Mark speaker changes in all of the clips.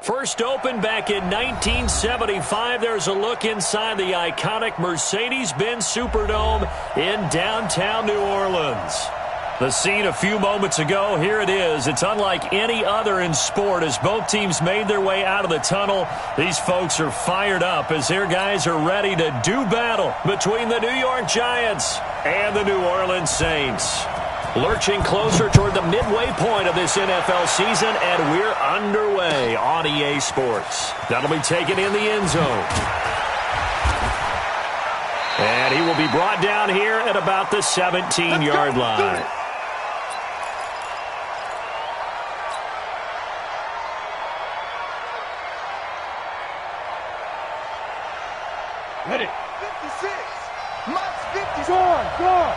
Speaker 1: First opened back in 1975. There's a look inside the iconic Mercedes-Benz Superdome in downtown New Orleans. The scene a few moments ago, here it is. It's unlike any other in sport as both teams made their way out of the tunnel. These folks are fired up as their guys are ready to do battle between the New York Giants and the New Orleans Saints. Lurching closer toward the midway point of this NFL season, and we're underway on EA Sports. That'll be taken in the end zone. And he will be brought down here at about the 17-yard line.
Speaker 2: Ready. 56. Mike's 50. Go.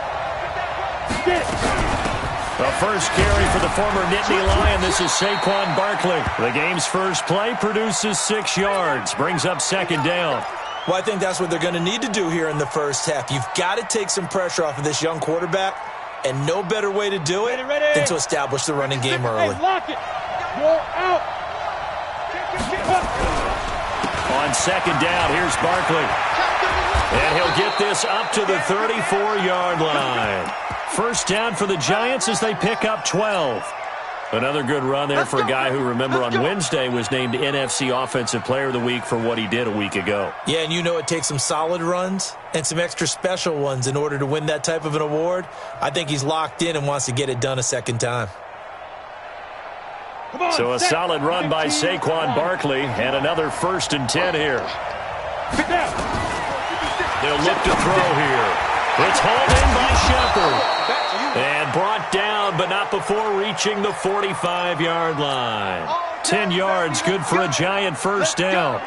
Speaker 1: The first carry for the former Nittany Lion. This is Saquon Barkley. The game's first play produces 6 yards. Brings up second down.
Speaker 3: Well, I think that's what they're going to need to do here in the first half. You've got to take some pressure off of this young quarterback, and no better way to do it than to establish the running game early.
Speaker 2: Lock it. You're out.
Speaker 1: On second down, here's Barkley. And he'll get this up to the 34-yard line. First down for the Giants as they pick up 12. Another good run there for a guy who, remember, on Wednesday was named NFC Offensive Player of the Week for what he did a week ago.
Speaker 3: Yeah, and you know it takes some solid runs and some extra special ones in order to win that type of an award. I think he's locked in and wants to get it done a second time.
Speaker 1: So a solid run by Saquon Barkley and another 1st and 10 here. They'll look to throw here. It's hauled in by Shepard. And brought down, but not before reaching the 45-yard line. 10 yards, good for a Giant first down.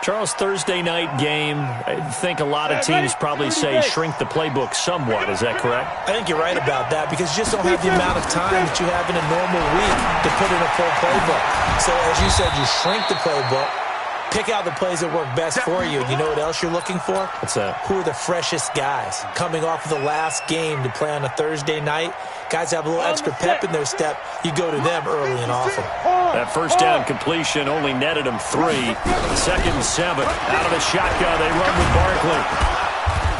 Speaker 1: Charles, Thursday night game, I think a lot of teams probably say shrink the playbook somewhat. Is that correct?
Speaker 3: I think you're right about that because you just don't have the amount of time that you have in a normal week to put in a full playbook. So as you said, you shrink the playbook. Pick out the plays that work best for you. You know what else you're looking for?
Speaker 1: What's that?
Speaker 3: Who are the freshest guys? Coming off of the last game to play on a Thursday night, guys have a little extra pep in their step. You go to them early and often.
Speaker 1: That first down completion only netted him 3. 2nd and 7. Out of the shotgun, they run with Barkley.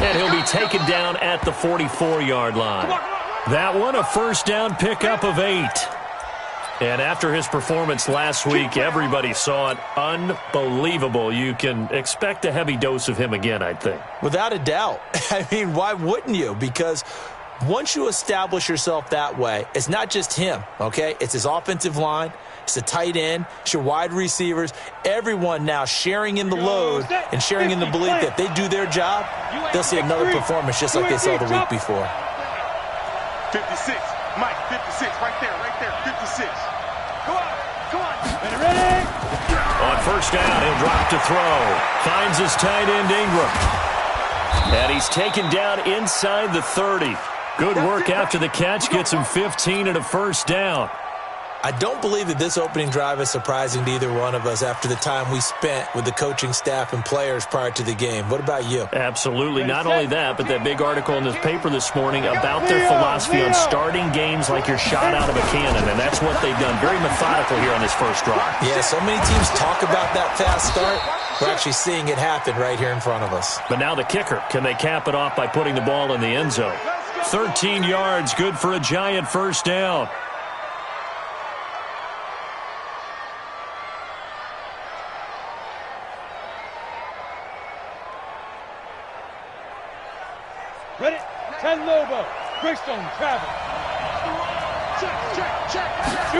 Speaker 1: And he'll be taken down at the 44-yard line. That one, a first down pickup of 8. And after his performance last week, everybody saw it. Unbelievable. You can expect a heavy dose of him again, I think.
Speaker 3: Without a doubt. I mean, why wouldn't you? Because once you establish yourself that way, it's not just him, okay? It's his offensive line. It's the tight end. It's your wide receivers. Everyone now sharing in the load and sharing in the belief that they do their job, they'll see another performance just like they saw the week before.
Speaker 2: 56. Mike, 56. Right there. 56. Come on. Ready?
Speaker 1: On first down, he'll drop to throw. Finds his tight end, Ingram. And he's taken down inside the 30. Good work after the catch. Gets him 15 and a first down.
Speaker 3: I don't believe that this opening drive is surprising to either one of us after the time we spent with the coaching staff and players prior to the game. What about you?
Speaker 1: Absolutely. Not only that, but that big article in this paper this morning about their philosophy on starting games like you're shot out of a cannon, and that's what they've done. Very methodical here on this first drive.
Speaker 3: Yeah, so many teams talk about that fast start. We're actually seeing it happen right here in front of us.
Speaker 1: But now the kicker. Can they cap it off by putting the ball in the end zone? 13 yards, good for a Giant first down.
Speaker 2: Ready? 10 Lobo. Greystone travel. Check. 2.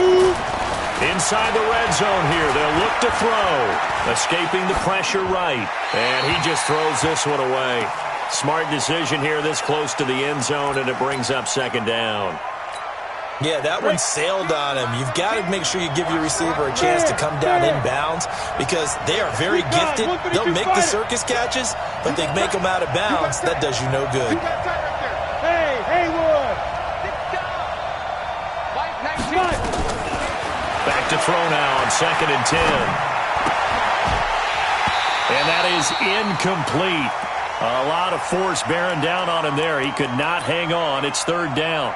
Speaker 1: Inside the red zone here. They'll look to throw. Escaping the pressure right. And he just throws this one away. Smart decision here this close to the end zone, and it brings up second down.
Speaker 3: Yeah, that one sailed on him. You've got to make sure you give your receiver a chance to come down inbounds because they are very gifted. They'll make the circus catches, but they make them out of bounds. That does you no good.
Speaker 2: Hey, Haywood.
Speaker 1: Back to throw now on 2nd and 10. And that is incomplete. A lot of force bearing down on him there. He could not hang on. It's 3rd down.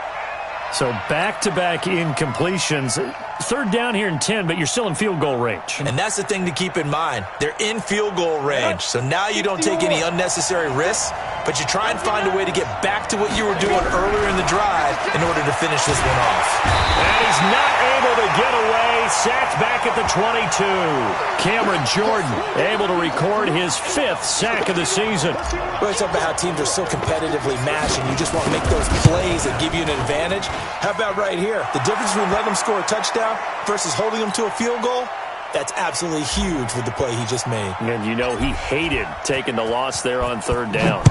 Speaker 1: So back-to-back incompletions. third down here and 10, but you're still in field goal range.
Speaker 3: And that's the thing to keep in mind. They're in field goal range, so now you don't take any unnecessary risks, but you try and find a way to get back to what you were doing earlier in the drive in order to finish this one off.
Speaker 1: And he's not able to get away. Sacked back at the 22. Cameron Jordan able to record his 5th sack of the season.
Speaker 3: We're talking about how teams are so competitively matched, and you just want to make those plays that give you an advantage. How about right here? The difference between letting them score a touchdown versus holding them to a field goal, that's absolutely huge with the play he just made.
Speaker 1: And you know he hated taking the loss there on third down.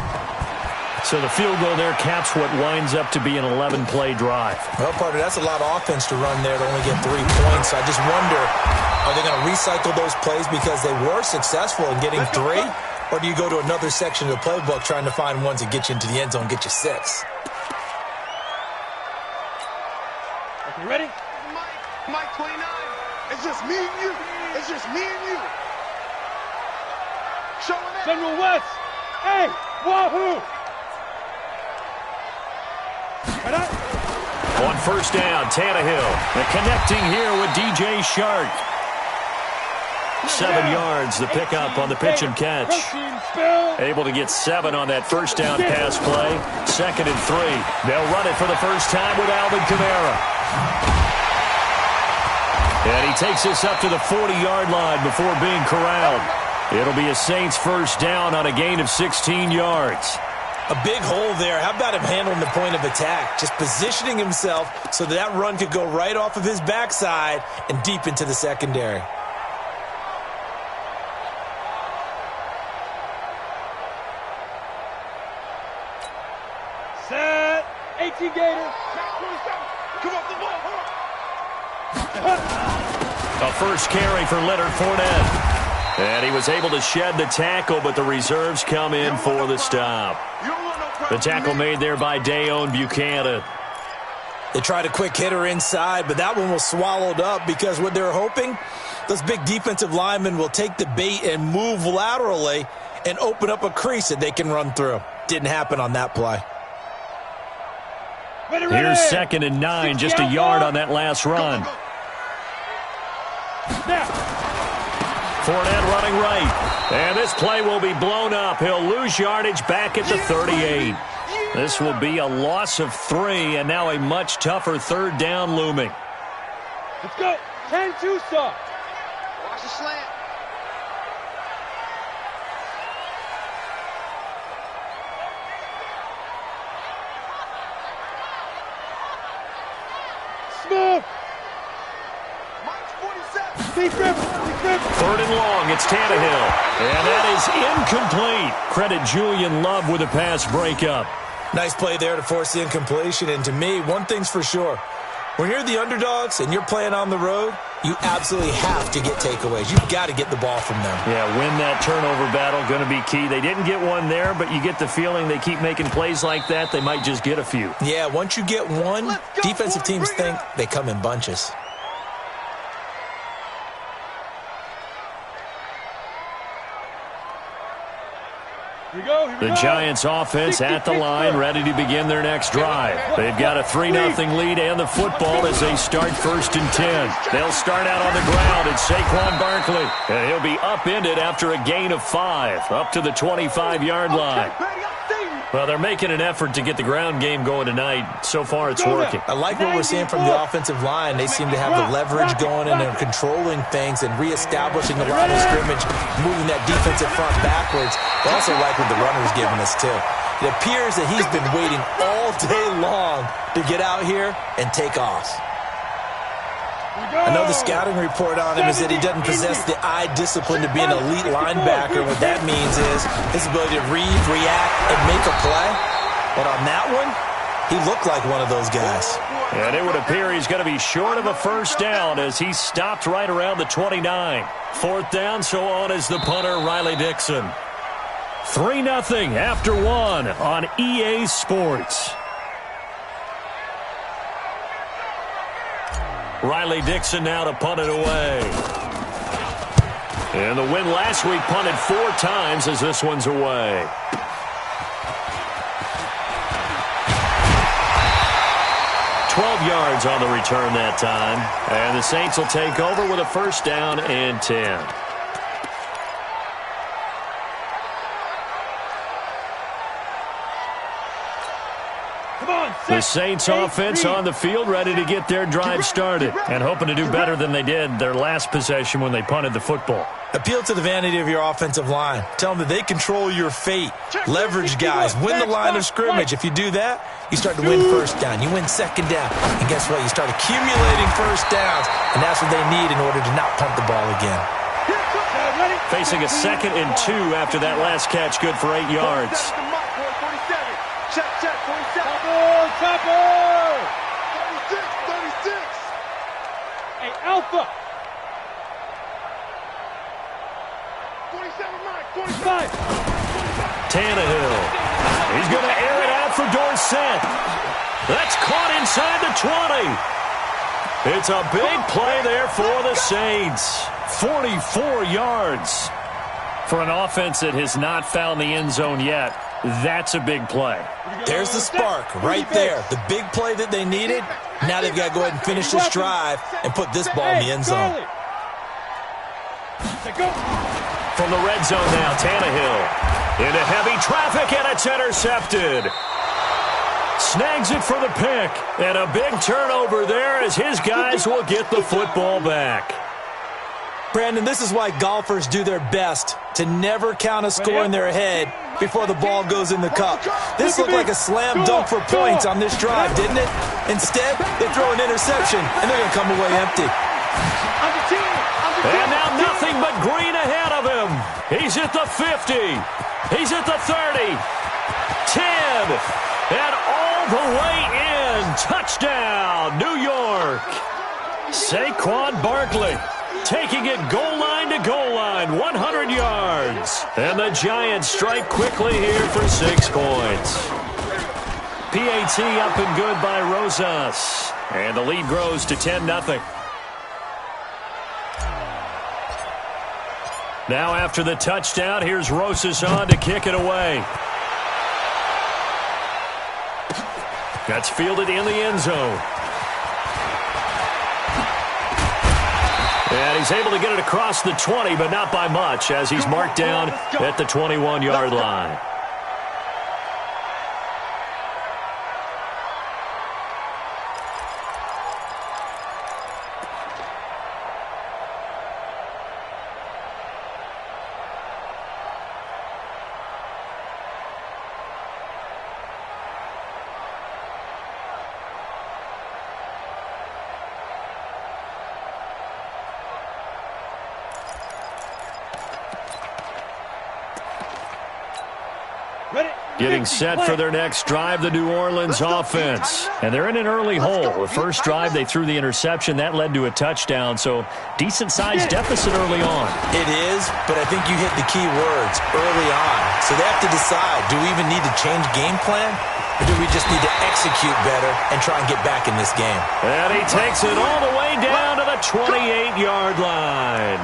Speaker 1: So the field goal there caps what winds up to be an 11-play drive.
Speaker 3: Well, partner, that's a lot of offense to run there to only get 3 points. So I just wonder, are they going to recycle those plays because they were successful in getting 3? Or do you go to another section of the playbook trying to find ones that get you into the end zone, get you 6?
Speaker 2: Okay, ready? Mike 29. It's just me and you. It's just me and you. Showing it. General West. Hey, wahoo!
Speaker 1: On first down, Tannehill. And connecting here with DJ Shark. 7 yards, the pickup on the pitch and catch. Able to get 7 on that first down pass play. 2nd and 3. They'll run it for the first time with Alvin Kamara. And he takes this up to the 40-yard line before being corralled. It'll be a Saints first down on a gain of 16 yards.
Speaker 3: A big hole there. How about him handling the point of attack? Just positioning himself so that run could go right off of his backside and deep into the secondary.
Speaker 2: Set. 18 Gator. Come off the ball.
Speaker 1: A first carry for Leonard Fournette. And he was able to shed the tackle, but the reserves come in for the stop. The tackle made there by Dayon Buchanan.
Speaker 3: They tried a quick hitter inside, but that one was swallowed up because what they're hoping, those big defensive linemen will take the bait and move laterally and open up a crease that they can run through. Didn't happen on that play.
Speaker 1: Here's 2nd and 9, just a yard on that last run. Fournette running right. And this play will be blown up. He'll lose yardage back at the 38. This will be a loss of 3, and now a much tougher third down looming.
Speaker 2: Let's go. 10-2 soft. Watch the slant. Smooth. March 47.
Speaker 1: 3rd and long, it's Tannehill. And that is incomplete. Credit Julian Love with a pass breakup.
Speaker 3: Nice play there to force the incompletion. And to me, one thing's for sure. When you're the underdogs and you're playing on the road, you absolutely have to get takeaways. You've got to get the ball from them.
Speaker 1: Yeah, win that turnover battle, going to be key. They didn't get one there, but you get the feeling they keep making plays like that, they might just get a few.
Speaker 3: Yeah, once you get one, defensive teams think they come in bunches.
Speaker 1: The Giants offense at the line, ready to begin their next drive. They've got a 3-0 lead and the football as they start 1st and 10. They'll start out on the ground at Saquon Barkley. And he'll be upended after a gain of 5, up to the 25-yard line. Well, they're making an effort to get the ground game going tonight. So far, it's working.
Speaker 3: I like what we're seeing from the offensive line. They seem to have the leverage going and they're controlling things and reestablishing the line of scrimmage, moving that defensive front backwards. I also like what the runner's giving us, too. It appears that he's been waiting all day long to get out here and take off. Another scouting report on him is that he doesn't possess the eye discipline to be an elite linebacker. What that means is his ability to read, react, and make a play. But on that one, he looked like one of those guys.
Speaker 1: And it would appear he's going to be short of a first down as he stopped right around the 29. 4th down, so on is the punter, Riley Dixon. 3-0 after 1 on EA Sports. Riley Dixon now to punt it away. And the win last week punted 4 times as this one's away. 12 yards on the return that time. And the Saints will take over with a first down and 10. The Saints offense on the field, ready to get their drive started and hoping to do better than they did their last possession when they punted the football.
Speaker 3: Appeal to the vanity of your offensive line. Tell them that they control your fate. Leverage guys. Win the line of scrimmage. If you do that, you start to win first down. You win second down. And guess what? You start accumulating first downs. And that's what they need in order to not punt the ball again.
Speaker 1: Facing a 2nd and 2 after that last catch, good for 8 yards.
Speaker 2: Check, 47.
Speaker 4: Chopper!
Speaker 2: 36.
Speaker 4: Hey, Alpha!
Speaker 2: 47, Mike.
Speaker 4: 45.
Speaker 1: Tannehill. He's going to air it out for Dorsett. That's caught inside the 20. It's a big play there for the Saints. 44 yards. For an offense that has not found the end zone yet, that's a big play.
Speaker 3: There's the spark right there. The big play that they needed. Now they've got to go ahead and finish this drive and put this ball in the end zone.
Speaker 1: From the red zone now, Tannehill. Into heavy traffic, and it's intercepted. Snags it for the pick. And a big turnover there as his guys will get the football back.
Speaker 3: Brandon, this is why golfers do their best to never count a score in their head before the ball goes in the cup. This looked like a slam dunk for points on this drive, didn't it? Instead, they throw an interception, and they're going to come away empty.
Speaker 1: And now nothing but green ahead of him. He's at the 50. He's at the 30. 10. And all the way in. Touchdown, New York. Saquon Barkley. Taking it goal line to goal line, 100 yards. And the Giants strike quickly here for 6 points. PAT up and good by Rosas. And the lead grows to 10-0. Now after the touchdown, here's Rosas on to kick it away. That's fielded in the end zone. And he's able to get it across the 20, but not by much, as he's marked down at the 21-yard line. Getting set for their next drive, the New Orleans offense. And they're in an early hole. The first drive, they threw the interception. That led to a touchdown, so decent-sized deficit early on.
Speaker 3: It is, but I think you hit the key words, early on. So they have to decide, do we even need to change game plan? Or do we just need to execute better and try and get back in this game?
Speaker 1: And he takes it all the way down to the 28-yard line.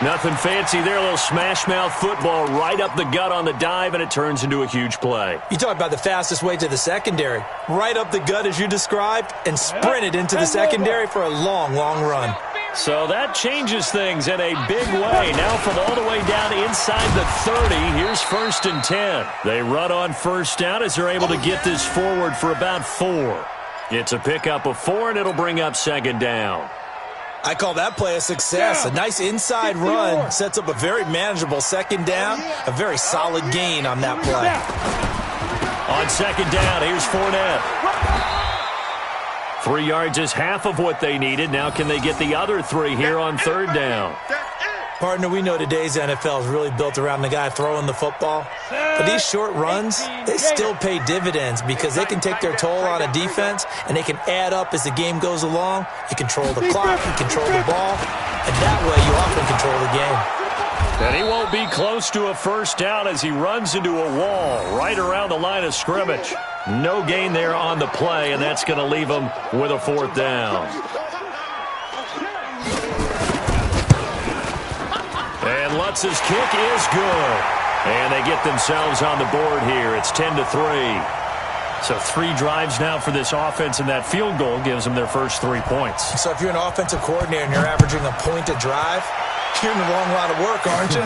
Speaker 1: Nothing fancy there, a little smash-mouth football right up the gut on the dive, and it turns into a huge play.
Speaker 3: You talk about the fastest way to the secondary. Right up the gut as you described, and sprinted into the secondary for a long, long run.
Speaker 1: So that changes things in a big way. Now from all the way down inside the 30, here's 1st and 10. They run on first down as they're able to get this forward for about 4. It's a pickup of 4, and it'll bring up 2nd down.
Speaker 3: I call that play a success. A nice inside run sets up a very manageable 2nd down, a very solid gain on that play.
Speaker 1: On 2nd down, here's Fournette. 3 yards is half of what they needed. Now can they get the other 3 here on 3rd down?
Speaker 3: Partner, we know today's NFL is really built around the guy throwing the football. But these short runs, they still pay dividends because they can take their toll on a defense, and they can add up as the game goes along. You control the clock, you control the ball, and that way you often control the game.
Speaker 1: And he won't be close to a first down as he runs into a wall right around the line of scrimmage. No gain there on the play, and that's going to leave him with a 4th down. And Lutz's kick is good. And they get themselves on the board here. It's 10-3. So 3 drives now for this offense, and that field goal gives them their first 3 points.
Speaker 3: So if you're an offensive coordinator and you're averaging a point a drive, you're in the wrong line of work, aren't you?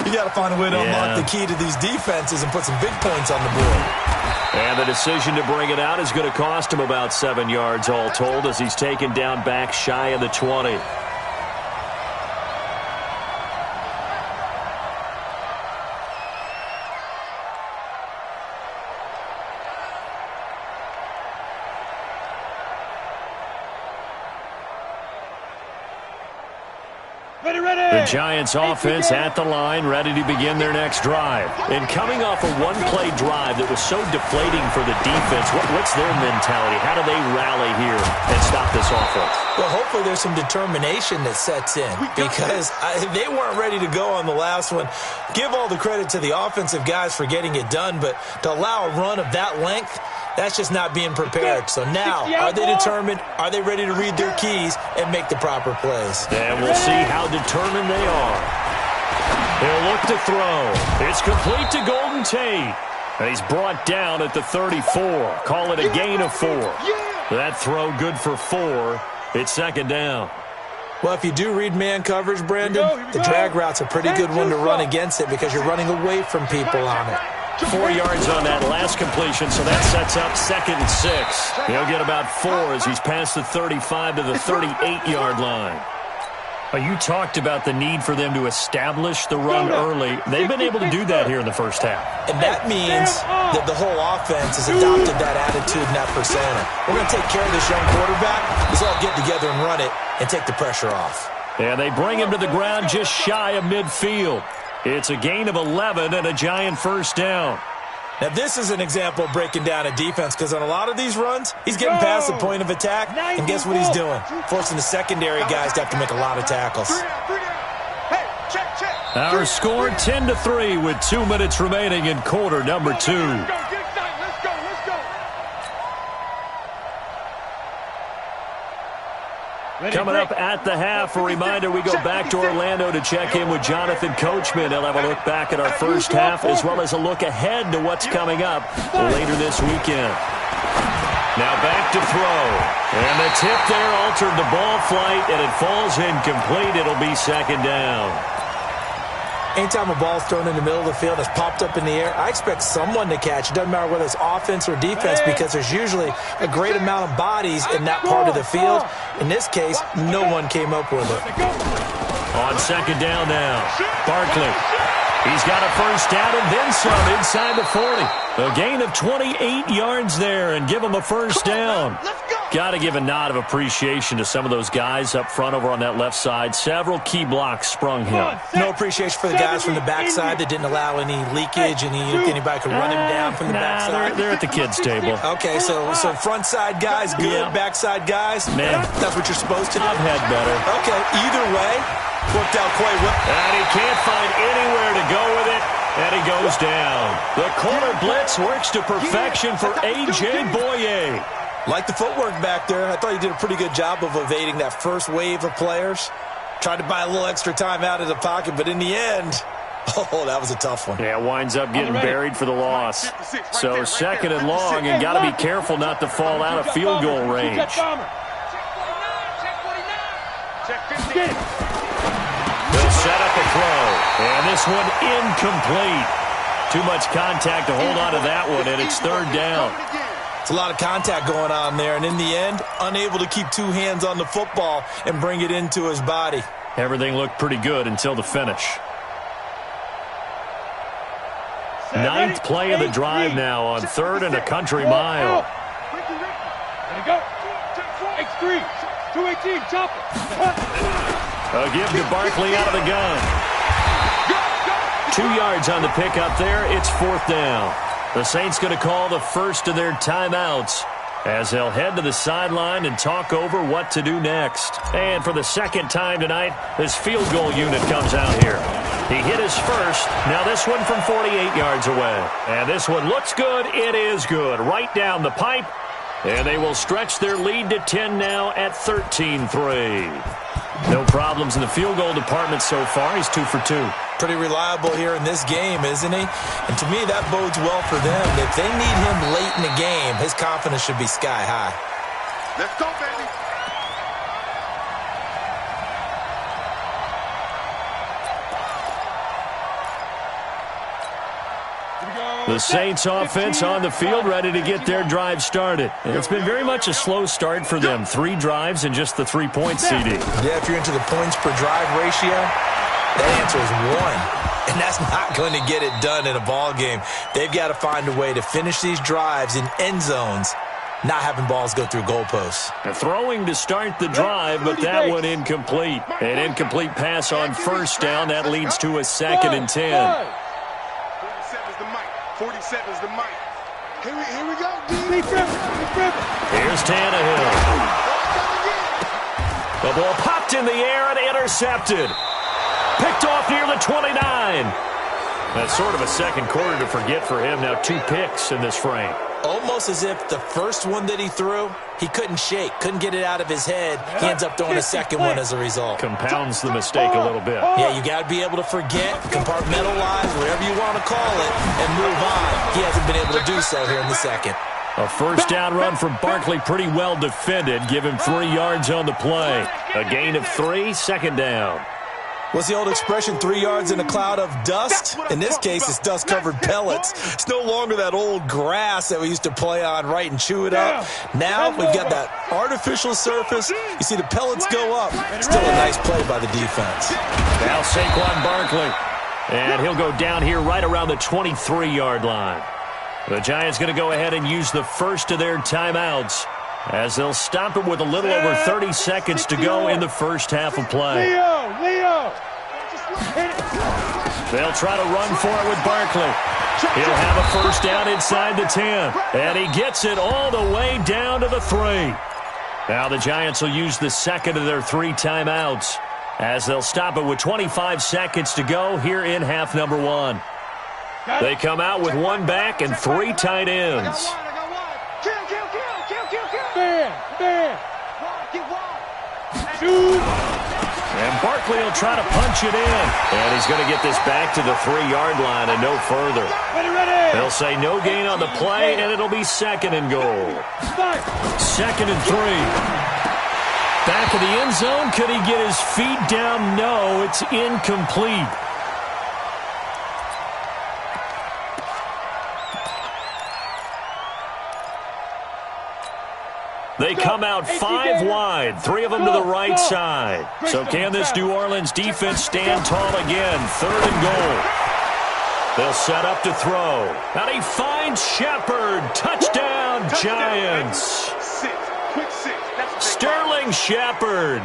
Speaker 3: You got to find a way to unlock the key to these defenses and put some big points on the board.
Speaker 1: And the decision to bring it out is going to cost him about 7 yards all told as he's taken down back shy of the 20. The Giants offense at the line, ready to begin their next drive. And coming off a one-play drive that was so deflating for the defense, what's their mentality? How do they rally here and stop this offense?
Speaker 3: Well, hopefully there's some determination that sets in because they weren't ready to go on the last one. Give all the credit to the offensive guys for getting it done, but to allow a run of that length, that's just not being prepared. So now, are they determined? Are they ready to read their keys and make the proper plays?
Speaker 1: And we'll see how determined they are. He'll look to throw. It's complete to Golden Tate. And he's brought down at the 34. Call it a gain of 4. That throw good for 4. It's second down.
Speaker 3: Well, if you do read man coverage, Brandon, the drag route's a pretty good one to run against it because you're running away from people on it.
Speaker 1: 4 yards on that last completion, so that sets up 2nd and 6. He'll get about 4 as he's past the 35 to the 38-yard line. You talked about the need for them to establish the run early. They've been able to do that here in the first half.
Speaker 3: And that means that the whole offense has adopted that attitude and that persona. We're going to take care of this young quarterback. Let's all get together and run it and take the pressure off.
Speaker 1: And they bring him to the ground just shy of midfield. It's a gain of 11 and a Giant first down.
Speaker 3: Now, this is an example of breaking down a defense because on a lot of these runs, he's getting past the point of attack, and guess what he's doing? Forcing the secondary guys to have to make a lot of tackles.
Speaker 1: Our score 10-3 with 2 minutes remaining in quarter number 2. Coming up at the half, a reminder, we go back to Orlando to check in with Jonathan Coachman. He'll have a look back at our first half as well as a look ahead to what's coming up later this weekend. Now back to throw. And the tip there altered the ball flight, and it falls incomplete. It'll be second down.
Speaker 3: Anytime a ball's thrown in the middle of the field that's popped up in the air, I expect someone to catch. It doesn't matter whether it's offense or defense because there's usually a great amount of bodies in that part of the field. In this case, no one came up with it.
Speaker 1: On second down now, Barkley. He's got a first down and then some inside the 40. A gain of 28 yards there and give him a first down. Got to give a nod of appreciation to some of those guys up front over on that left side. Several key blocks sprung him.
Speaker 3: No appreciation for the guys from the backside that didn't allow any leakage, and anybody could run him down from the backside.
Speaker 1: They're at the kids' table.
Speaker 3: Okay, so front side guys good, backside guys,
Speaker 1: man,
Speaker 3: that's what you're supposed to do.
Speaker 1: I've had better.
Speaker 3: Okay, either way, worked out quite well.
Speaker 1: And he can't find anywhere to go with it, and he goes down. The corner blitz works to perfection for A.J. Boye.
Speaker 3: Like the footwork back there, I thought he did a pretty good job of evading that first wave of players. Tried to buy a little extra time out of the pocket, but in the end, oh, that was a tough one.
Speaker 1: Yeah, winds up getting buried for the loss. So second and long, and got to be careful not to fall out of field goal range. He'll set up a throw, and this one incomplete. Too much contact to hold on to that one, and it's third down.
Speaker 3: It's a lot of contact going on there, and in the end, unable to keep 2 hands on the football and bring it into his body.
Speaker 1: Everything looked pretty good until the finish. 9th play of the drive now on 3rd and a country mile.
Speaker 4: Ready, go. X3, 218, chop it.
Speaker 1: A give to Barkley out of the gun. 2 yards on the pickup there. It's 4th down. The Saints going to call the first of their timeouts as they'll head to the sideline and talk over what to do next. And for the second time tonight, this field goal unit comes out here. He hit his first. Now this one from 48 yards away. And this one looks good. It is good. Right down the pipe. And they will stretch their lead to 10 now at 13-3. No problems in the field goal department so far. He's 2 for 2.
Speaker 3: Pretty reliable here in this game, isn't he? And to me, that bodes well for them. If they need him late in the game, his confidence should be sky high.
Speaker 2: Let's go, baby.
Speaker 1: The Saints offense on the field, ready to get their drive started. It's been very much a slow start for them. 3 drives and just the 3-point CD.
Speaker 3: Yeah, if you're into the points per drive ratio, that answer is 1. And that's not going to get it done in a ball game. They've got to find a way to finish these drives in end zones, not having balls go through goalposts.
Speaker 1: Throwing to start the drive, but that one incomplete. An incomplete pass on first down. That leads to a 2nd and 10.
Speaker 2: 47's the mic. Here we go, D.
Speaker 1: Here's Tannehill. The ball popped in the air and intercepted. Picked off near the 29. That's sort of a second quarter to forget for him. Now 2 picks in this frame.
Speaker 3: Almost as if the first one that he threw, he couldn't shake, couldn't get it out of his head. He ends up throwing a second one as a result.
Speaker 1: Compounds the mistake a little bit.
Speaker 3: Yeah, you got to be able to forget, compartmentalize, whatever you want to call it, and move on. He hasn't been able to do so here in the second.
Speaker 1: A first down run for Barkley, pretty well defended. Give him 3 yards on the play. A gain of 3, 2nd down.
Speaker 3: What's the old expression, 3 yards in a cloud of dust? In this case, it's dust-covered pellets. It's no longer that old grass that we used to play on, right, and chew it up. Now we've got that artificial surface. You see the pellets go up. Still a nice play by the defense.
Speaker 1: Now Saquon Barkley. And he'll go down here right around the 23-yard line. The Giants going to go ahead and use the first of their timeouts as they'll stop it with a little over 30 seconds to go in the first half of play.
Speaker 4: Leo!
Speaker 1: They'll try to run for it with Barkley. He'll have a first down inside the 10. And he gets it all the way down to the 3. Now the Giants will use the second of their 3 timeouts as they'll stop it with 25 seconds to go here in half number 1. They come out with 1 back and 3 tight ends. And Barkley will try to punch it in. And he's going to get this back to the 3-yard line and no further. They'll say no gain on the play, and it'll be 2nd and goal. 2nd and 3. Back of the end zone. Could he get his feet down? No, it's incomplete. They come out 5 wide, 3 of them to the right side. So can this New Orleans defense stand tall again? 3rd and goal. They'll set up to throw. And he finds Shepard. Touchdown, Giants. Sterling Shepard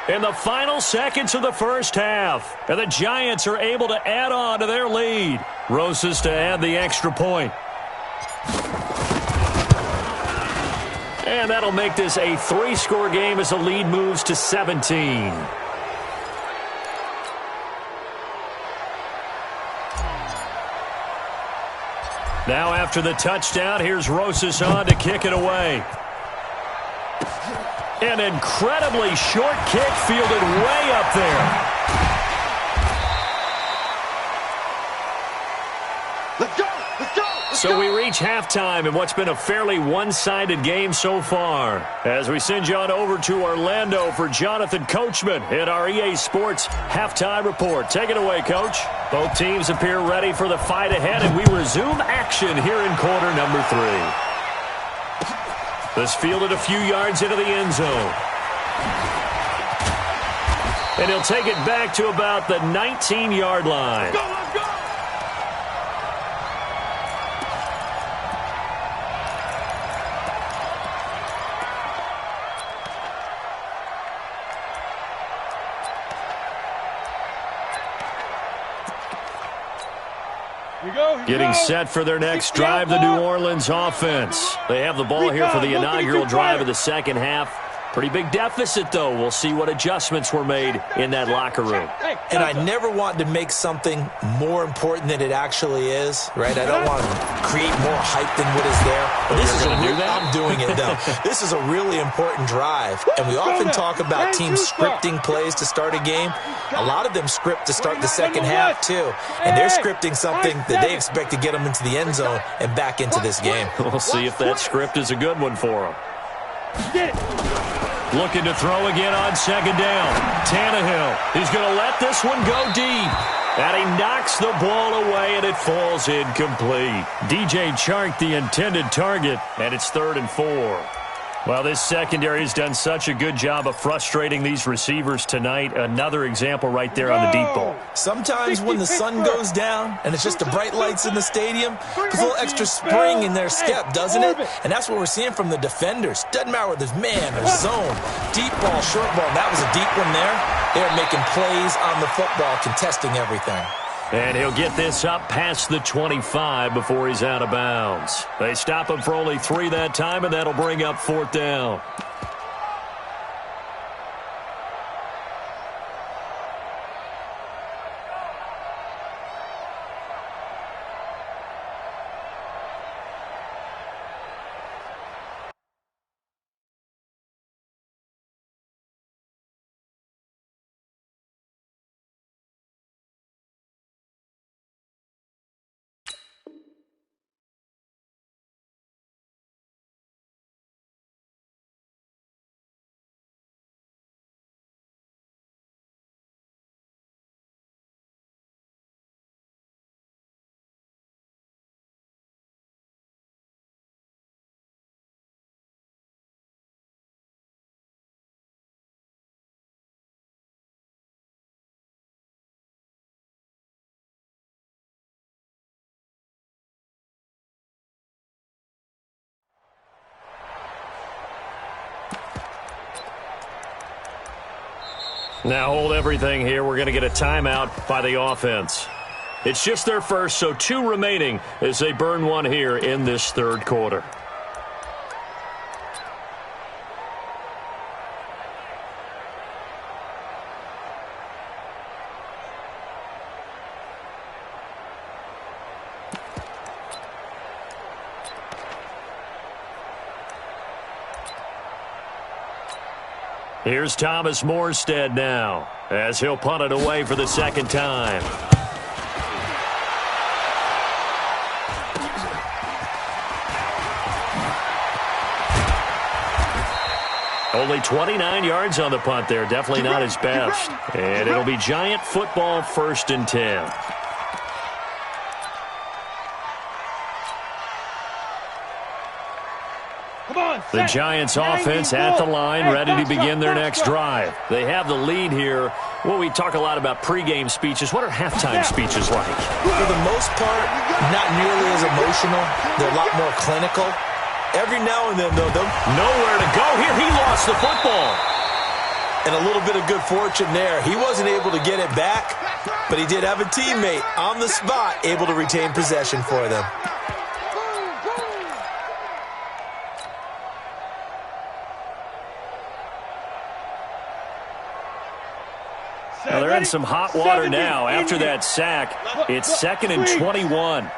Speaker 1: in the final seconds of the first half. And the Giants are able to add on to their lead. Rosas to add the extra point. And that'll make this a 3-score game as the lead moves to 17. Now after the touchdown, here's Rosas on to kick it away. An incredibly short kick fielded way up there.
Speaker 2: Let's go!
Speaker 1: So we reach halftime in what's been a fairly one-sided game so far. As we send you on over to Orlando for Jonathan Coachman in our EA Sports Halftime Report. Take it away, Coach. Both teams appear ready for the fight ahead, and we resume action here in quarter number 3. This fielded a few yards into the end zone. And he'll take it back to about the 19-yard line.
Speaker 2: Let's go!
Speaker 1: Getting set for their next drive, the New Orleans offense. They have the ball here for the inaugural drive of the second half. Pretty big deficit, though. We'll see what adjustments were made in that locker room.
Speaker 3: And I never want to make something more important than it actually is, right? I don't want to create more hype than what is there. But this is I'm doing it, though. This is a really important drive. And we often talk about teams scripting plays to start a game. A lot of them script to start the second half, too. And they're scripting something that they expect to get them into the end zone and back into this game.
Speaker 1: We'll see if that script is a good one for them. Looking to throw again on second down. Tannehill, he's going to let this one go deep. And he knocks the ball away, and it falls incomplete. DJ Chark, the intended target, and it's 3rd and 4. Well, this secondary has done such a good job of frustrating these receivers tonight. Another example right there on the deep ball.
Speaker 3: Sometimes when the sun goes down and it's just the bright lights in the stadium, there's a little extra spring in their step, doesn't it? And that's what we're seeing from the defenders. Doesn't matter whether there's man or zone, deep ball, short ball. That was a deep one there. They're making plays on the football, contesting everything.
Speaker 1: And he'll get this up past the 25 before he's out of bounds. They stop him for only 3 that time, and that'll bring up 4th down. Now hold everything here. We're going to get a timeout by the offense. It's just their first, so 2 remaining as they burn one here in this 3rd quarter. Here's Thomas Morstead now, as he'll punt it away for the 2nd time. Only 29 yards on the punt there. Definitely not his best. And it'll be Giant football, 1st and 10. The Giants offense at the line, ready to begin their next drive. They have the lead here. Well, we talk a lot about pregame speeches. What are halftime speeches like?
Speaker 3: For the most part, not nearly as emotional. They're a lot more clinical. Every now and then, though,
Speaker 1: nowhere to go here. He lost the football.
Speaker 3: And a little bit of good fortune there. He wasn't able to get it back, but he did have a teammate on the spot able to retain possession for them.
Speaker 1: Well, they're in some hot water now. After that sack, it's 2nd and 21.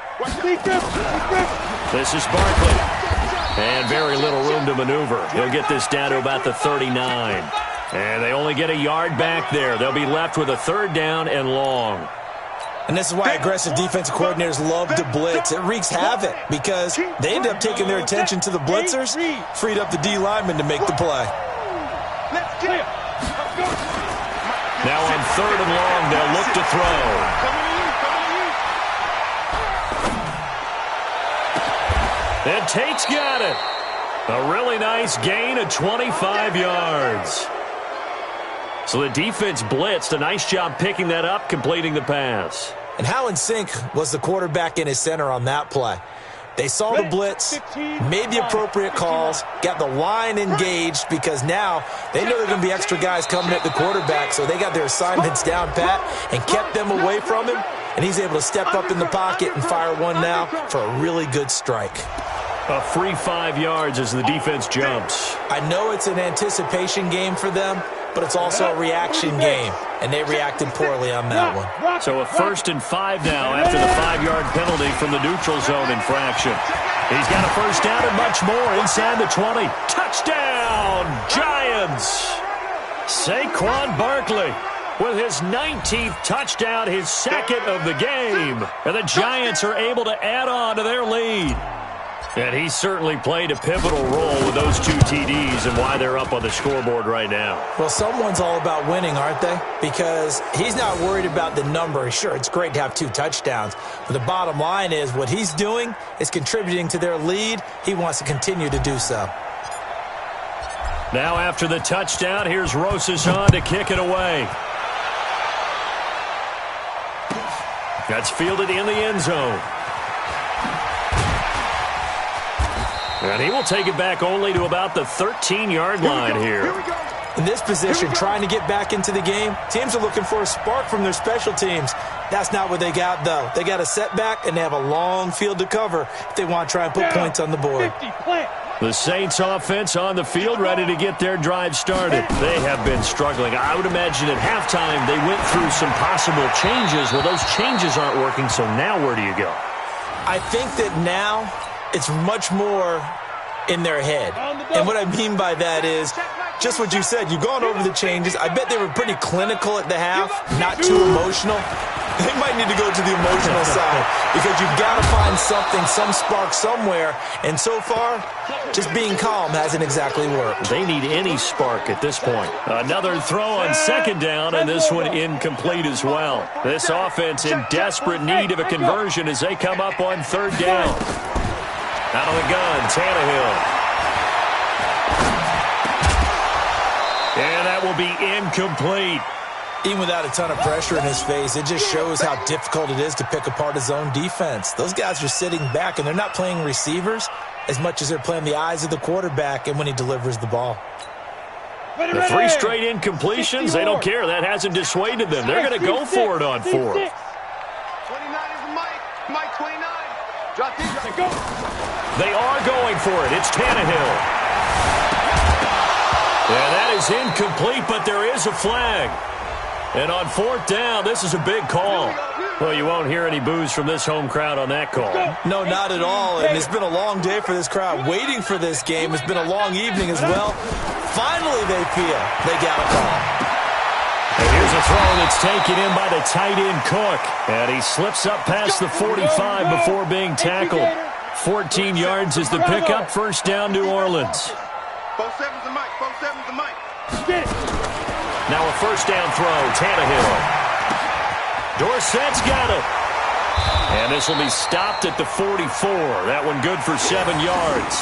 Speaker 1: This is Barkley. And very little room to maneuver. He'll get this down to about the 39. And they only get a yard back there. They'll be left with a 3rd down and long.
Speaker 3: And this is why aggressive defensive coordinators love to blitz. It wreaks havoc because they end up taking their attention to the blitzers, freed up the D lineman to make the play.
Speaker 1: Now on 3rd and long, they'll look to throw. And Tate's got it. A really nice gain of 25 yards. So the defense blitzed. A nice job picking that up, completing the pass.
Speaker 3: And how in sync was the quarterback and his center on that play? They saw the blitz, made the appropriate calls, got the line engaged because now they know there are going to be extra guys coming at the quarterback, so they got their assignments down pat and kept them away from him, and he's able to step up in the pocket and fire one now for a really good strike.
Speaker 1: A free 5 yards as the defense jumps.
Speaker 3: I know it's an anticipation game for them, but it's also a reaction game, and they reacted poorly on that one.
Speaker 1: So a 1st and 5 now after the 5-yard penalty from the neutral zone infraction. He's got a first down and much more inside the 20. Touchdown, Giants! Saquon Barkley with his 19th touchdown, his 2nd of the game. And the Giants are able to add on to their lead. And he certainly played a pivotal role with those 2 TDs and why they're up on the scoreboard right now.
Speaker 3: Well, someone's all about winning, aren't they? Because he's not worried about the number. Sure, it's great to have 2 touchdowns. But the bottom line is what he's doing is contributing to their lead. He wants to continue to do so.
Speaker 1: Now after the touchdown, here's Rosas on to kick it away. That's fielded in the end zone. And he will take it back only to about the 13-yard line here.
Speaker 3: In this position, trying to get back into the game, teams are looking for a spark from their special teams. That's not what they got, though. They got a setback, and they have a long field to cover if they want to try and put points on the board.
Speaker 1: The Saints offense on the field, ready to get their drive started. They have been struggling. I would imagine at halftime they went through some possible changes. Well, those changes aren't working, so now where do you go?
Speaker 3: I think that now it's much more in their head. And what I mean by that is just what you said. You've gone over the changes. I bet they were pretty clinical at the half, not too emotional. They might need to go to the emotional side because you've got to find something, some spark somewhere. And so far, just being calm hasn't exactly worked.
Speaker 1: They need any spark at this point. Another throw on 2nd down, and this one incomplete as well. This offense in desperate need of a conversion as they come up on 3rd down. Out of the gun, Tannehill. And that will be incomplete.
Speaker 3: Even without a ton of pressure in his face, it just shows how difficult it is to pick apart his own defense. Those guys are sitting back, and they're not playing receivers as much as they're playing the eyes of the quarterback and when he delivers the ball.
Speaker 1: The 3 straight incompletions, they don't care. That hasn't dissuaded them. They're going to go for it on 4th.
Speaker 2: 29 is the Mike 29. Drop deep. Go.
Speaker 1: They are going for it. It's Tannehill. Yeah, that is incomplete, but there is a flag. And on 4th down, this is a big call. Well, you won't hear any boos from this home crowd on that call.
Speaker 3: No, not at all. And it's been a long day for this crowd. Waiting for this game. It's been a long evening as well. Finally, they feel they got a call.
Speaker 1: And here's a throw that's taken in by the tight end Cook. And he slips up past the 45 before being tackled. 14 yards is the pickup. 1st down, New Orleans.
Speaker 2: 4-7's the Mike. 4-7's the Mike.
Speaker 4: Get it.
Speaker 1: Now a 1st down throw, Tannehill. Dorsett's got it. And this will be stopped at the 44. That one good for 7 yards.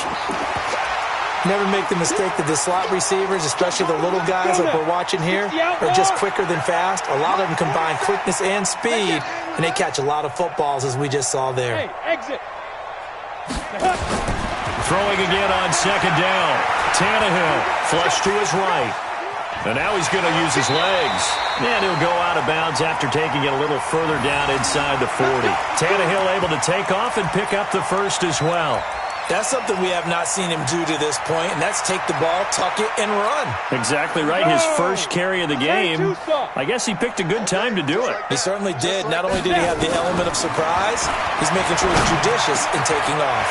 Speaker 3: Never make the mistake that the slot receivers, especially the little guys like we're watching here, are just quicker than fast. A lot of them combine quickness and speed, and they catch a lot of footballs, as we just saw there.
Speaker 4: Hey, exit.
Speaker 1: Throwing again on 2nd down. Tannehill flush to his right. And now he's going to use his legs. And he'll go out of bounds after taking it a little further down inside the 40. Tannehill able to take off and pick up the 1st as well.
Speaker 3: That's something we have not seen him do to this point, and that's take the ball, tuck it, and run.
Speaker 1: Exactly right. His first carry of the game. I guess he picked a good time to do it.
Speaker 3: He certainly did. Not only did he have the element of surprise, he's making sure he's judicious in taking off.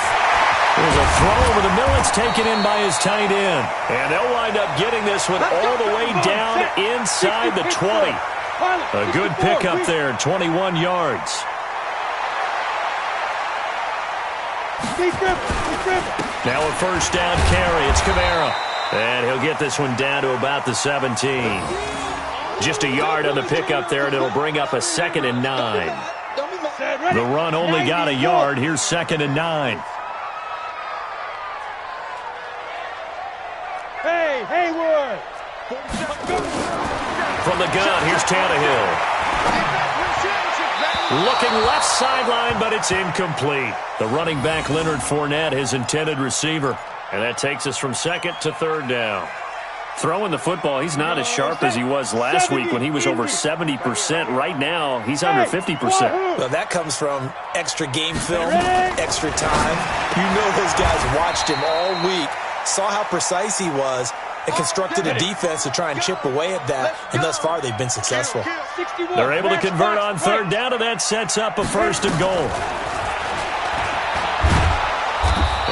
Speaker 1: There's a throw over the middle. It's taken in by his tight end. And they'll wind up getting this one all the way down inside the 20. A good pickup there, 21 yards. Now a 1st down carry. It's Kamara. And he'll get this one down to about the 17. Just a yard on the pickup there, and it'll bring up a 2nd and 9. The run only got a yard. Here's 2nd and 9.
Speaker 4: Hey, Hayward!
Speaker 1: From the gun, here's Tannehill. Looking left sideline, but it's incomplete. The running back, Leonard Fournette, his intended receiver. And that takes us from 2nd to 3rd down. Throwing the football, he's not as sharp as he was last week when he was over 70%. Right now, he's under 50%.
Speaker 3: Well, that comes from extra game film, extra time. You know those guys watched him all week saw how precise he was, and constructed a defense to try and chip away at that, and thus far they've been successful.
Speaker 1: They're able to convert on third down, and that sets up a first and goal.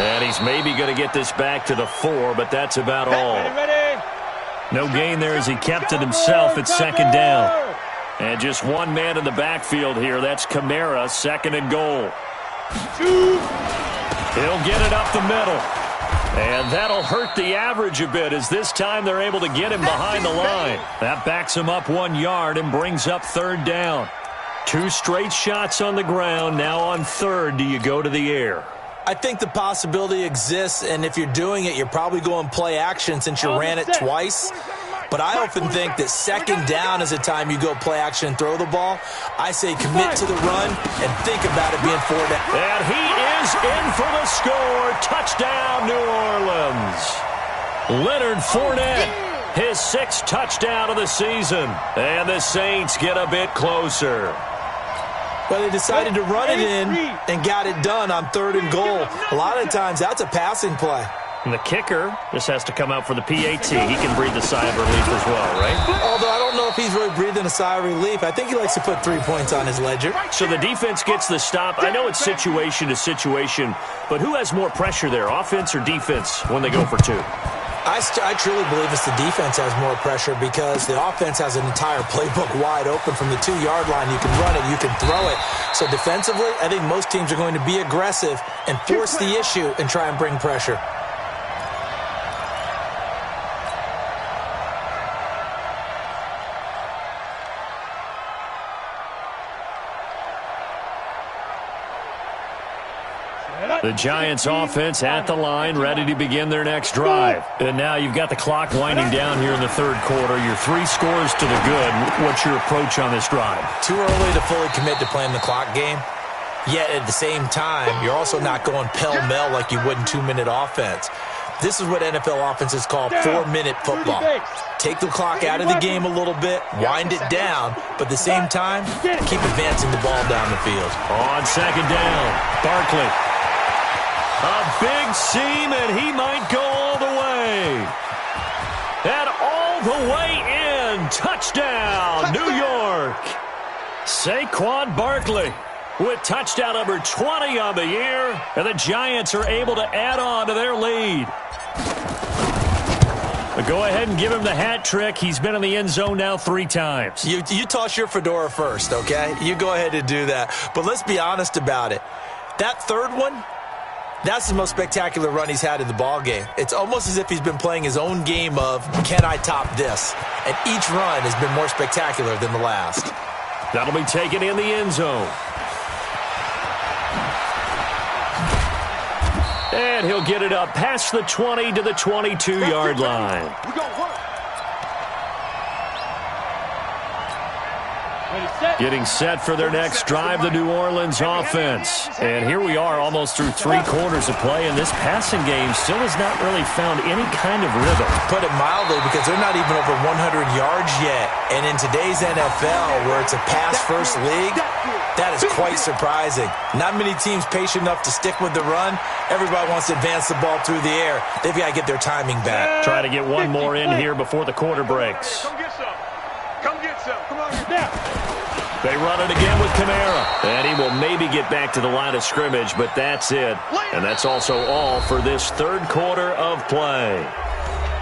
Speaker 1: And he's maybe going to get this back to the 4, but that's about all. No gain there as he kept it himself at second down. And just one man in the backfield here. That's Kamara, second and goal. He'll get it up the middle. And that'll hurt the average a bit as this time they're able to get him behind the line. That backs him up 1 yard and brings up third down. 2 straight shots on the ground. Now on third, do you go to the air?
Speaker 3: I think the possibility exists, and if you're doing it, you're probably going play action since you ran it twice. But I often think that second down is a time you go play action and throw the ball. I say commit to the run and think about it being 4 down.
Speaker 1: And he is in for the score. Touchdown, New Orleans. Leonard Fournette, his 6th touchdown of the season. And the Saints get a bit closer.
Speaker 3: Well, they decided to run it in and got it done on third and goal. A lot of times, that's a passing play.
Speaker 1: And the kicker just has to come out for the PAT. He can breathe a sigh of relief as well, right?
Speaker 3: Although I don't know if he's really breathing a sigh of relief. I think he likes to put 3 points on his ledger.
Speaker 1: So the defense gets the stop. I know it's situation to situation, but who has more pressure there, offense or defense, when they go for 2?
Speaker 3: I truly believe it's the defense has more pressure because the offense has an entire playbook wide open from the 2-yard line. You can run it, you can throw it. So defensively, I think most teams are going to be aggressive and force the issue and try and bring pressure.
Speaker 1: The Giants offense at the line, ready to begin their next drive. And now you've got the clock winding down here in the third quarter. You're 3 scores to the good. What's your approach on this drive?
Speaker 3: Too early to fully commit to playing the clock game. Yet at the same time, you're also not going pell-mell like you would in 2-minute offense. This is what NFL offenses call 4-minute football. Take the clock out of the game a little bit, wind it down, but at the same time, keep advancing the ball down the field.
Speaker 1: On second down, Barkley. A big seam, and he might go all the way. And all the way in. Touchdown, New York. Saquon Barkley with touchdown number 20 on the year. And the Giants are able to add on to their lead. But go ahead and give him the hat trick. He's been in the end zone now 3 times.
Speaker 3: You toss your fedora first, okay? You go ahead and do that. But let's be honest about it. That third one, that's the most spectacular run he's had in the ballgame. It's almost as if he's been playing his own game of, can I top this? And each run has been more spectacular than the last.
Speaker 1: That'll be taken in the end zone. And he'll get it up past the 20 to the 22-yard line. Getting set for their next drive, the New Orleans offense. And here we are almost through 3 quarters of play, and this passing game still has not really found any kind of rhythm.
Speaker 3: Put it mildly, because they're not even over 100 yards yet. And in today's NFL, where it's a pass-first league, that is quite surprising. Not many teams patient enough to stick with the run. Everybody wants to advance the ball through the air. They've got to get their timing back.
Speaker 1: Try to get one more in here before the quarter breaks.
Speaker 2: Come get some. Come get some. Come on, get down.
Speaker 1: They run it again with Kamara. And he will maybe get back to the line of scrimmage, but that's it. And that's also all for this third quarter of play.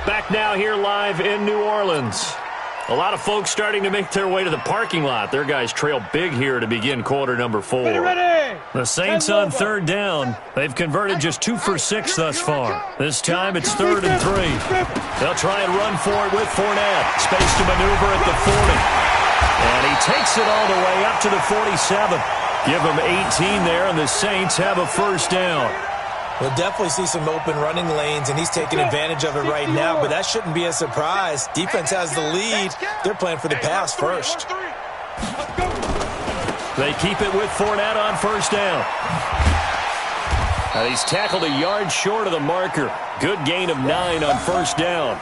Speaker 1: Back now here live in New Orleans. A lot of folks starting to make their way to the parking lot. Their guys trail big here to begin quarter number 4. The Saints on third down. They've converted just 2 for 6 thus far. This time it's 3rd and 3. They'll try and run for it with Fournette. Space to maneuver at the 40. And he takes it all the way up to the 47. Give him 18 there, and the Saints have a first down.
Speaker 3: We'll definitely see some open running lanes, and he's taking advantage of it right now, but that shouldn't be a surprise. Defense has the lead. They're playing for the pass first.
Speaker 1: They keep it with Fournette on first down. And he's tackled a yard short of the marker. Good gain of 9 on first down.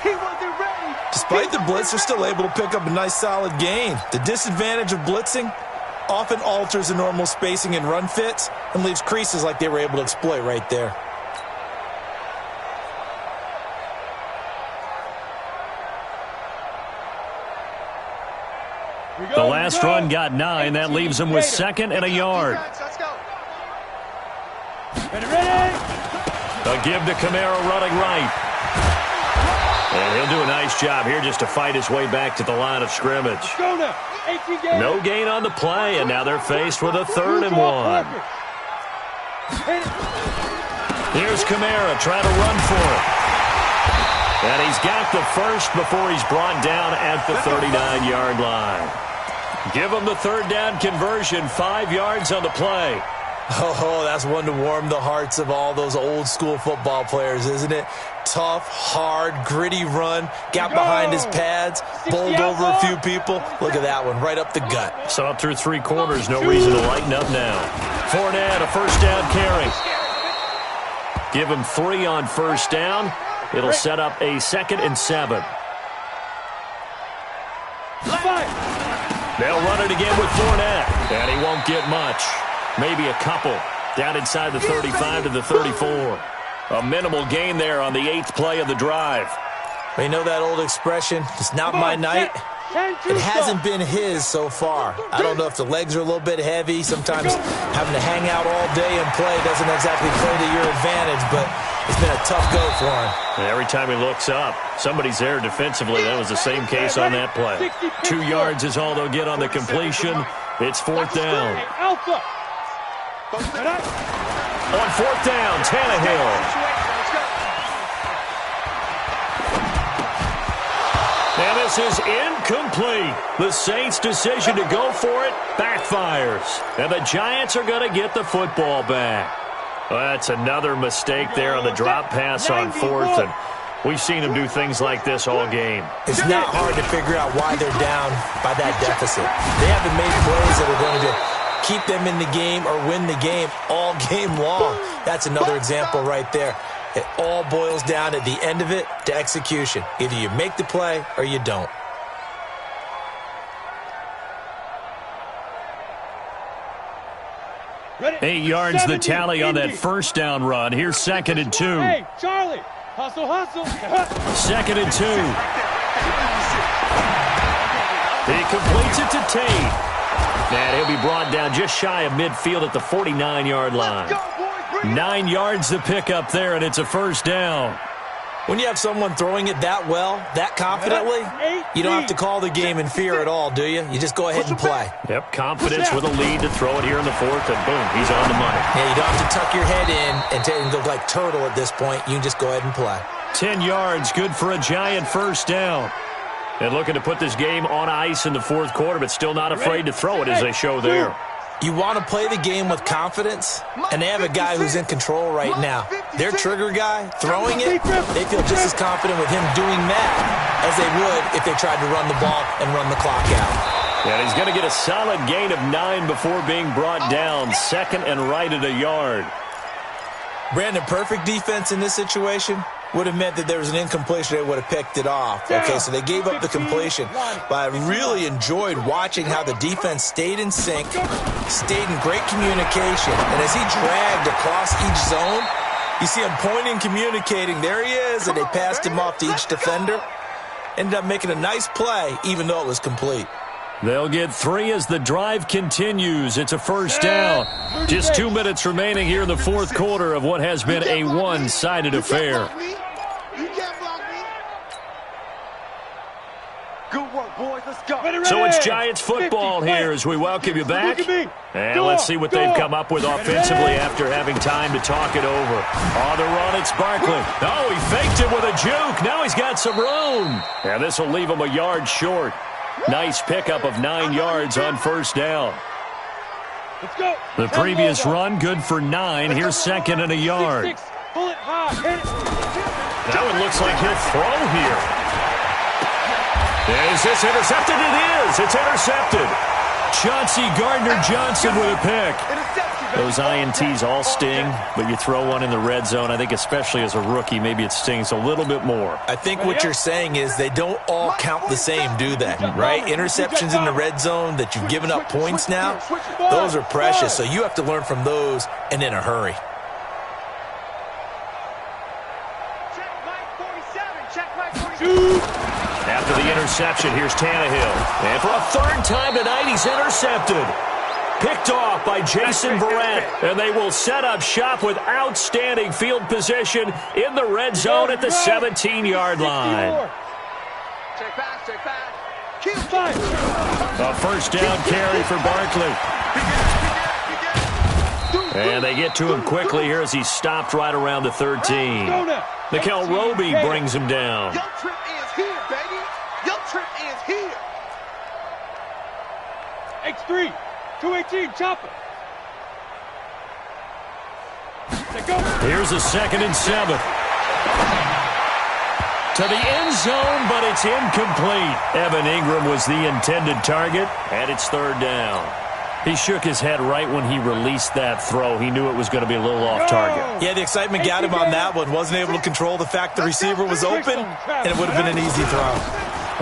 Speaker 3: Despite the blitz, they're still able to pick up a nice solid gain. The disadvantage of blitzing often alters the normal spacing and run fits and leaves creases like they were able to exploit right there.
Speaker 1: last run got 9. That leaves him with 2nd and a yard.
Speaker 2: Let's go.
Speaker 4: Ready.
Speaker 1: A give to Kamara running right. And he'll do a nice job here just to fight his way back to the line of scrimmage.
Speaker 4: Go now. 18 games.
Speaker 1: No gain on the play, and now they're faced with a 3rd and 1. Here's Kamara trying to run for it. And he's got the first before he's brought down at the 39-yard line. Give him the 3rd down conversion, 5 yards on the play.
Speaker 3: Oh, that's one to warm the hearts of all those old-school football players, isn't it? Tough, hard, gritty run, got behind his pads, bowled over a few people. Look at that one, right up the gut.
Speaker 1: So up through 3 quarters, no reason to lighten up now. Fournette, a first down carry. Give him 3 on first down. It'll set up a 2nd and 7. They'll run it again with Fournette, and he won't get much. Maybe a couple. Down inside the 35 to the 34. A minimal gain there on the 8th play of the drive.
Speaker 3: Well, you know that old expression, it's not my night? It hasn't been his so far. I don't know if the legs are a little bit heavy. Sometimes having to hang out all day and play doesn't exactly play to your advantage, but it's been a tough go for him.
Speaker 1: And every time he looks up, somebody's there defensively. That was the same case on that play. 2 yards is all they'll get on the completion. It's 4th down.
Speaker 4: Alpha.
Speaker 1: On 4th down, Tannehill. And this is incomplete. The Saints' decision to go for it backfires. And the Giants are going to get the football back. Well, that's another mistake there on the drop pass on 4th. And we've seen them do things like this all game.
Speaker 3: It's not hard to figure out why they're down by that deficit. They haven't made plays that are going to keep them in the game or win the game all game long. That's another example right there. It all boils down at the end of it to execution. Either you make the play or you don't.
Speaker 4: Ready.
Speaker 1: 8 yards the tally on that first down run. Here's 2nd and 2.
Speaker 4: Hey, Charlie. Hustle, hustle.
Speaker 1: 2nd and 2. He completes it to Tate. And he'll be brought down just shy of midfield at the 49-yard line. 9 yards to pick up there, and it's a first down.
Speaker 3: When you have someone throwing it that well, that confidently, you don't have to call the game in fear at all, do you? You just go ahead and play.
Speaker 1: Yep, confidence with a lead to throw it here in the 4th, and boom, he's on the money.
Speaker 3: Yeah, you don't have to tuck your head in and look like turtle at this point. You can just go ahead and play.
Speaker 1: 10 yards, good for a Giant first down. And looking to put this game on ice in the 4th quarter, but still not afraid to throw it as they show there.
Speaker 3: You want to play the game with confidence, and they have a guy who's in control right now. Their trigger guy, throwing it, they feel just as confident with him doing that as they would if they tried to run the ball and run the clock out.
Speaker 1: And he's going to get a solid gain of 9 before being brought down. 2nd and right at a yard.
Speaker 3: Brandon, perfect defense in this situation would have meant that there was an incompletion. They would have picked it off. Okay, so they gave up the completion. But I really enjoyed watching how the defense stayed in sync, stayed in great communication. And as he dragged across each zone, you see him pointing, communicating. There he is, and they passed him off to each defender. Ended up making a nice play, even though it was complete.
Speaker 1: They'll get 3 as the drive continues. It's a first down. Just 2 minutes remaining here in the 4th quarter of what has been a one-sided affair.
Speaker 2: You can't block me. Good work, boys. Let's go.
Speaker 1: So it's Giants football here as we welcome you back. And let's see what they've come up with offensively after having time to talk it over. On the run, it's Barkley. Oh, he faked it with a juke. Now he's got some room. And this will leave him a yard short. Nice pickup of 9 yards on first down.
Speaker 4: Let's go.
Speaker 1: The previous run, good for 9. Here's 2nd and a yard.
Speaker 4: Pull it high. Hit it.
Speaker 1: Now it looks like he'll throw here. Is this intercepted? It is. It's intercepted. Chauncey Gardner-Johnson with a pick. Those INTs all sting, but you throw one in the red zone. I think especially as a rookie, maybe it stings a little bit more.
Speaker 3: I think what you're saying is they don't all count the same, do they? Right? Interceptions in the red zone that you've given up points now, those are precious. So you have to learn from those and in a hurry.
Speaker 2: Check Mike 47. Check Mike 47.
Speaker 1: After the interception, here's Tannehill. And for a third time tonight, he's intercepted. Picked off by Jason Verrett, and they will set up shop with outstanding field position in the red zone at the 17-yard line.
Speaker 2: Check back, check back.
Speaker 1: A first down carry for Barkley. And they get to him quickly here as he's stopped right around the 13. Mikel Roby brings him down.
Speaker 2: Your trip is here, baby. Your trip is here.
Speaker 4: X3, 218, chopper.
Speaker 1: Here's a 2nd and 7. To the end zone, but it's incomplete. Evan Ingram was the intended target, and it's 3rd down. He shook his head right when he released that throw. He knew it was going to be a little off target.
Speaker 3: Yeah, the excitement got him on that one. Wasn't able to control the fact the receiver was open, and it would have been an easy throw.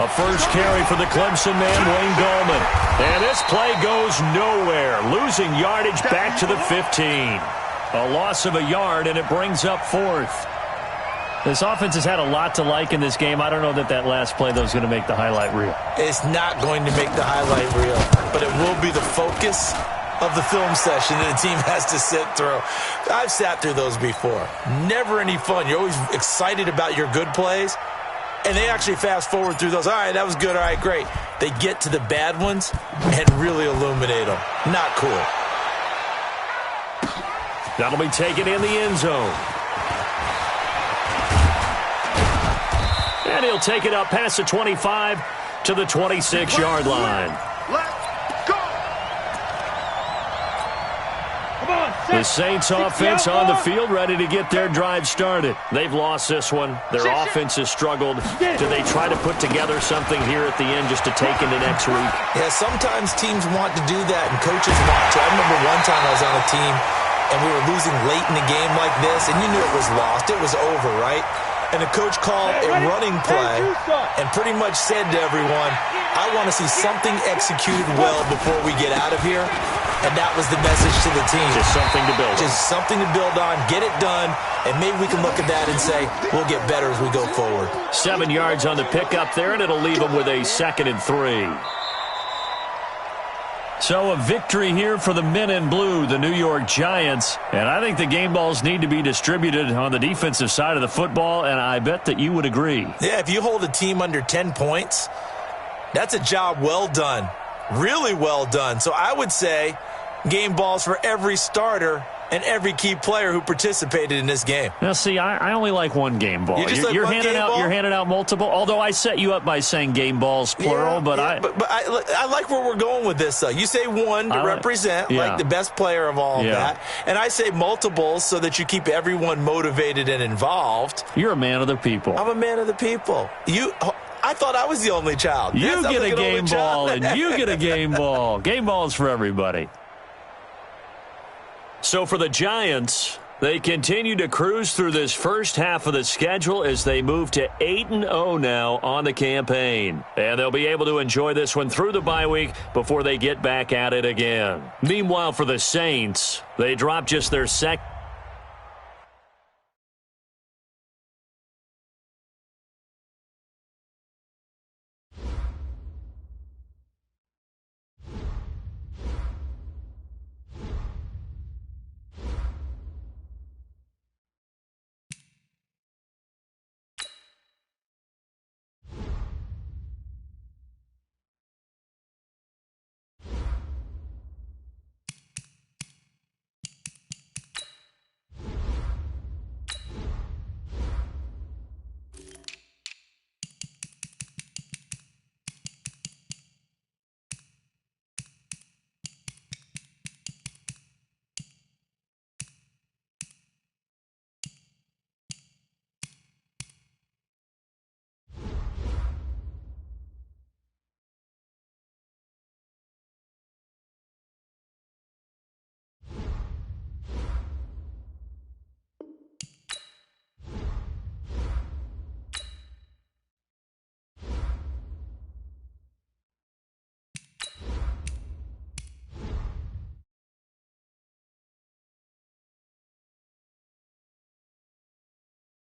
Speaker 1: A first carry for the Clemson man, Wayne Gallman. And this play goes nowhere, losing yardage back to the 15. A loss of a yard, and it brings up 4th. This offense has had a lot to like in this game. I don't know that last play, though, is going to make the highlight reel.
Speaker 3: It's not going to make the highlight reel, but it will be the focus of the film session that the team has to sit through. I've sat through those before. Never any fun. You're always excited about your good plays, and they actually fast forward through those. All right, that was good. All right, great. They get to the bad ones and really illuminate them. Not cool.
Speaker 1: That'll be taken in the end zone. And he'll take it up past the 25 to the 26-yard line.
Speaker 2: Let's go.
Speaker 4: Come on,
Speaker 1: The Saints offense on the field, ready to get their drive started. They've lost this one. Their offense has struggled. Do they try to put together something here at the end just to take into next week?
Speaker 3: Yeah, sometimes teams want to do that, and coaches want to. I remember one time I was on a team, and we were losing late in the game like this, and you knew it was lost. It was over, right? And the coach called a running play and pretty much said to everyone, I want to see something executed well before we get out of here. And that was the message to the team.
Speaker 1: Just something to build on.
Speaker 3: Just something to build on, get it done, and maybe we can look at that and say, we'll get better as we go forward.
Speaker 1: 7 yards on the pickup there, and it'll leave them with a 2nd and 3. So a victory here for the men in blue, the New York Giants. And I think the game balls need to be distributed on the defensive side of the football, and I bet that you would agree.
Speaker 3: Yeah, if you hold a team under 10 points, that's a job well done. Really well done. So I would say game balls for every starter and every key player who participated in this game.
Speaker 1: Now, see, I only like one game ball. You're handing out multiple. Although I set you up by saying game balls plural, but
Speaker 3: I like where we're going with this. Though you say one to represent like the best player of all of that, and I say multiples so that you keep everyone motivated and involved.
Speaker 1: You're a man of the people.
Speaker 3: I'm a man of the people. I thought I was the only child.
Speaker 1: You get a game ball, and you get a game ball. Game balls for everybody. So for the Giants, they continue to cruise through this first half of the schedule as they move to 8-0 now on the campaign. And they'll be able to enjoy this one through the bye week before they get back at it again. Meanwhile, for the Saints, they drop just their second